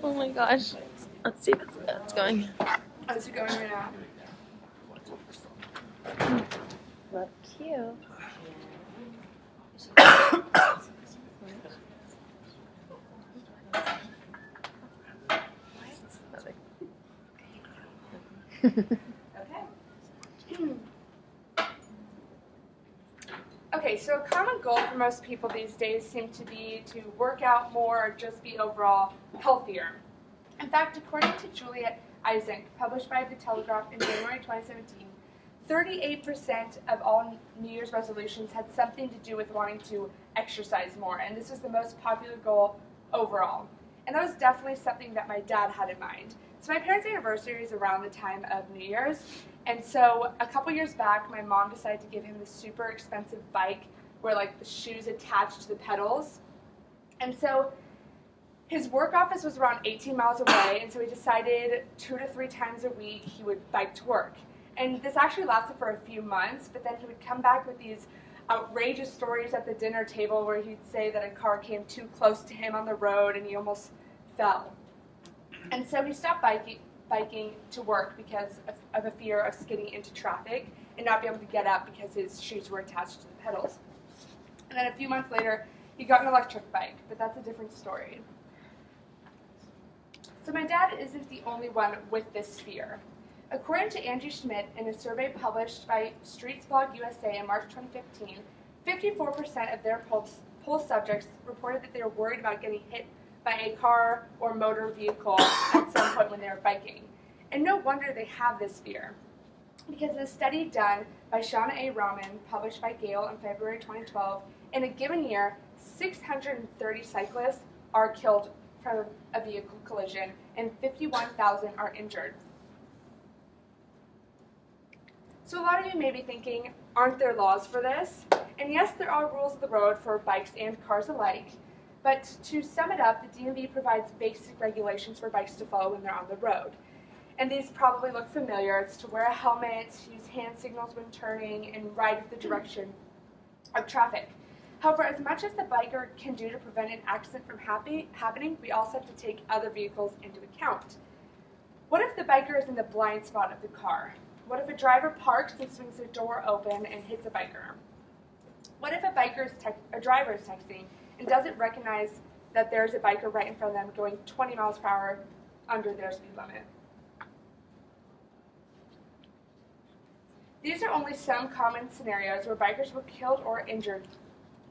Oh my gosh. Let's see if it's going. How's it going right now? Look cute. Okay, so a common goal for most people these days seems to be to work out more or just be overall healthier. In fact, according to Juliet Isaac, published by The Telegraph in January 2017, 38% of all New Year's resolutions had something to do with wanting to exercise more, and this was the most popular goal overall. And that was definitely something that my dad had in mind. So my parents' anniversary is around the time of New Year's, and so a couple years back, my mom decided to give him this super expensive bike where like the shoes attached to the pedals. And so his work office was around 18 miles away, and so he decided 2 to 3 times a week he would bike to work. And this actually lasted for a few months, but then he would come back with these outrageous stories at the dinner table where he'd say that a car came too close to him on the road and he almost fell. And so he stopped biking to work because of a fear of skidding into traffic and not be able to get up because his shoes were attached to the pedals. And then a few months later, he got an electric bike, but that's a different story. So my dad isn't the only one with this fear. According to Angie Schmidt, in a survey published by Streets Blog USA in March 2015, 54% of their poll subjects reported that they were worried about getting hit by a car or motor vehicle at some point when they were biking. And no wonder they have this fear, because in a study done by Shauna A. Rahman, published by Gale in February 2012, in a given year, 630 cyclists are killed from a vehicle collision and 51,000 are injured. So a lot of you may be thinking, aren't there laws for this? And yes, there are rules of the road for bikes and cars alike, but to sum it up, the DMV provides basic regulations for bikes to follow when they're on the road. And these probably look familiar. It's to wear a helmet, use hand signals when turning, and ride with the direction of traffic. However, as much as the biker can do to prevent an accident from happening, we also have to take other vehicles into account. What if the biker is in the blind spot of the car? What if a driver parks and swings the door open and hits a biker? What if a driver is texting and doesn't recognize that there's a biker right in front of them going 20 miles per hour under their speed limit? These are only some common scenarios where bikers were killed or injured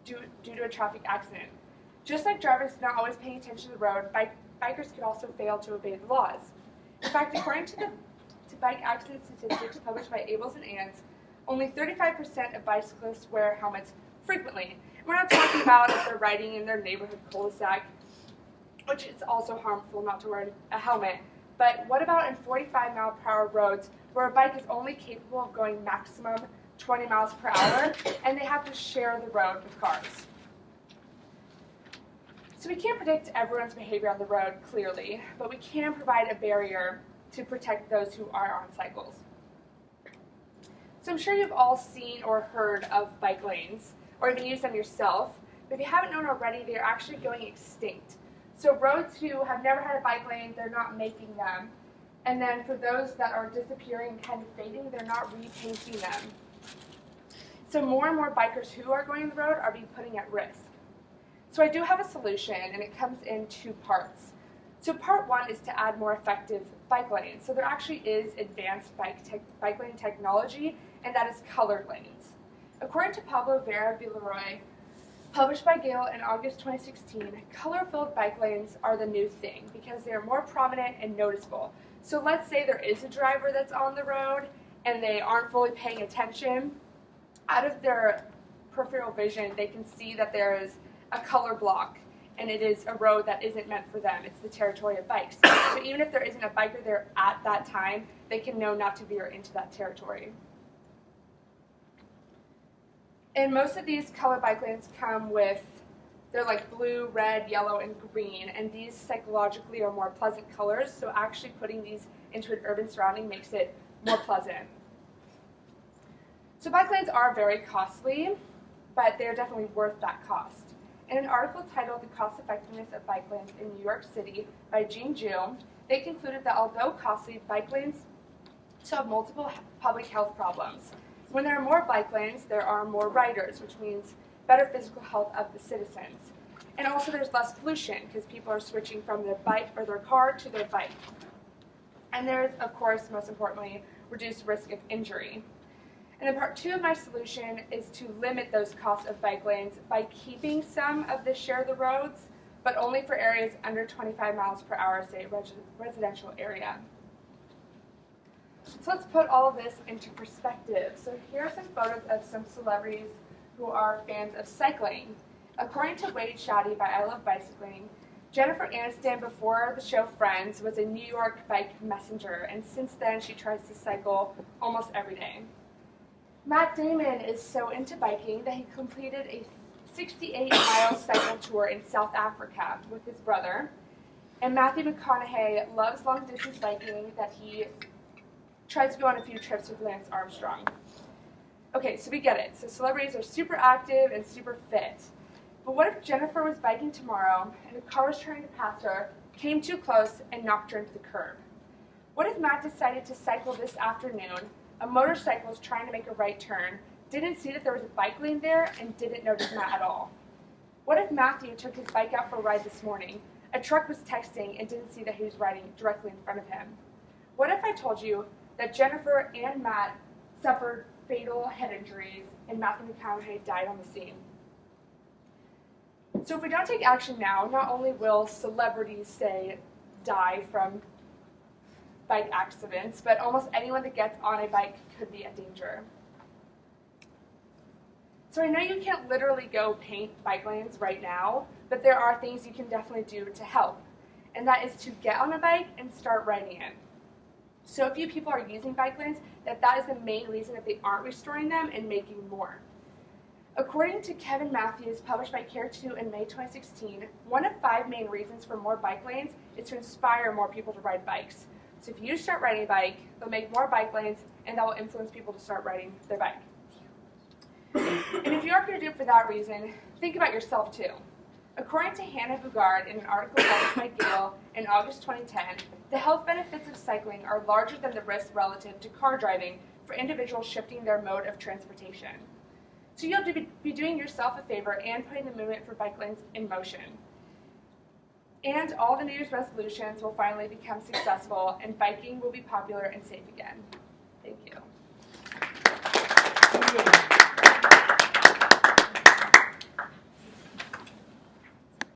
due to a traffic accident. Just like drivers not always paying attention to the road, bikers could also fail to obey the laws. In fact, according to bike accident statistics published by Ables and Ans, only 35% of bicyclists wear helmets frequently. We're not talking about if they're riding in their neighborhood cul-de-sac, which is also harmful not to wear a helmet. But what about in 45-mile-per-hour roads where a bike is only capable of going maximum 20 miles per hour and they have to share the road with cars? So we can't predict everyone's behavior on the road clearly, but we can provide a barrier to protect those who are on cycles. So I'm sure you've all seen or heard of bike lanes, or even used them yourself, but if you haven't known already, they're actually going extinct. So roads who have never had a bike lane, they're not making them. And then for those that are disappearing and kind of fading, they're not repainting them. So more and more bikers who are going on the road are being put at risk. So I do have a solution, and it comes in 2 parts. So part 1 is to add more effective bike lanes. So there actually is advanced bike lane technology, and that is colored lanes. According to Pablo Vera Villarroy, published by Gale in August 2016, color-filled bike lanes are the new thing because they are more prominent and noticeable. So let's say there is a driver that's on the road and they aren't fully paying attention. Out of their peripheral vision, they can see that there is a color block, and it is a road that isn't meant for them. It's the territory of bikes. So even if there isn't a biker there at that time, they can know not to veer into that territory. And most of these color bike lanes come with, they're like blue, red, yellow, and green, and these psychologically are more pleasant colors, so actually putting these into an urban surrounding makes it more pleasant. So bike lanes are very costly, but they're definitely worth that cost. In an article titled The Cost Effectiveness of Bike Lanes in New York City by Jean Ju, they concluded that although costly, bike lanes solve multiple public health problems. When there are more bike lanes, there are more riders, which means better physical health of the citizens. And also there's less pollution because people are switching from their bike or their car to their bike. And there's, of course, most importantly, reduced risk of injury. And then part 2 of my solution is to limit those costs of bike lanes by keeping some of the share the roads, but only for areas under 25 miles per hour, say residential area. So let's put all of this into perspective. So here are some photos of some celebrities who are fans of cycling. According to Wade Shaddy by I Love Bicycling, Jennifer Aniston, before the show Friends, was a New York bike messenger, and since then she tries to cycle almost every day. Matt Damon is so into biking that he completed a 68-mile cycle tour in South Africa with his brother. And Matthew McConaughey loves long-distance biking that he tries to go on a few trips with Lance Armstrong. Okay, so we get it. So celebrities are super active and super fit. But what if Jennifer was biking tomorrow and a car was trying to pass her, came too close, and knocked her into the curb? What if Matt decided to cycle this afternoon, a motorcyclist trying to make a right turn, didn't see that there was a bike lane there, and didn't notice Matt at all? What if Matthew took his bike out for a ride this morning, a truck was texting, and didn't see that he was riding directly in front of him? What if I told you that Jennifer and Matt suffered fatal head injuries and Matthew McConaughey died on the scene? So if we don't take action now, not only will celebrities, say, die from bike accidents, but almost anyone that gets on a bike could be a danger. So I know you can't literally go paint bike lanes right now, but there are things you can definitely do to help. And that is to get on a bike and start riding it. So if you people are using bike lanes, that is the main reason that they aren't restoring them and making more. According to Kevin Matthews, published by Care2 in May 2016, one of 5 main reasons for more bike lanes is to inspire more people to ride bikes. So if you start riding a bike, they'll make more bike lanes, and that will influence people to start riding their bike. And if you aren't going to do it for that reason, think about yourself too. According to Hannah Bugard in an article published by Gale in August 2010, the health benefits of cycling are larger than the risks relative to car driving for individuals shifting their mode of transportation. So you'll be doing yourself a favor and putting the movement for bike lanes in motion. And all the New Year's resolutions will finally become successful, and biking will be popular and safe again. Thank you.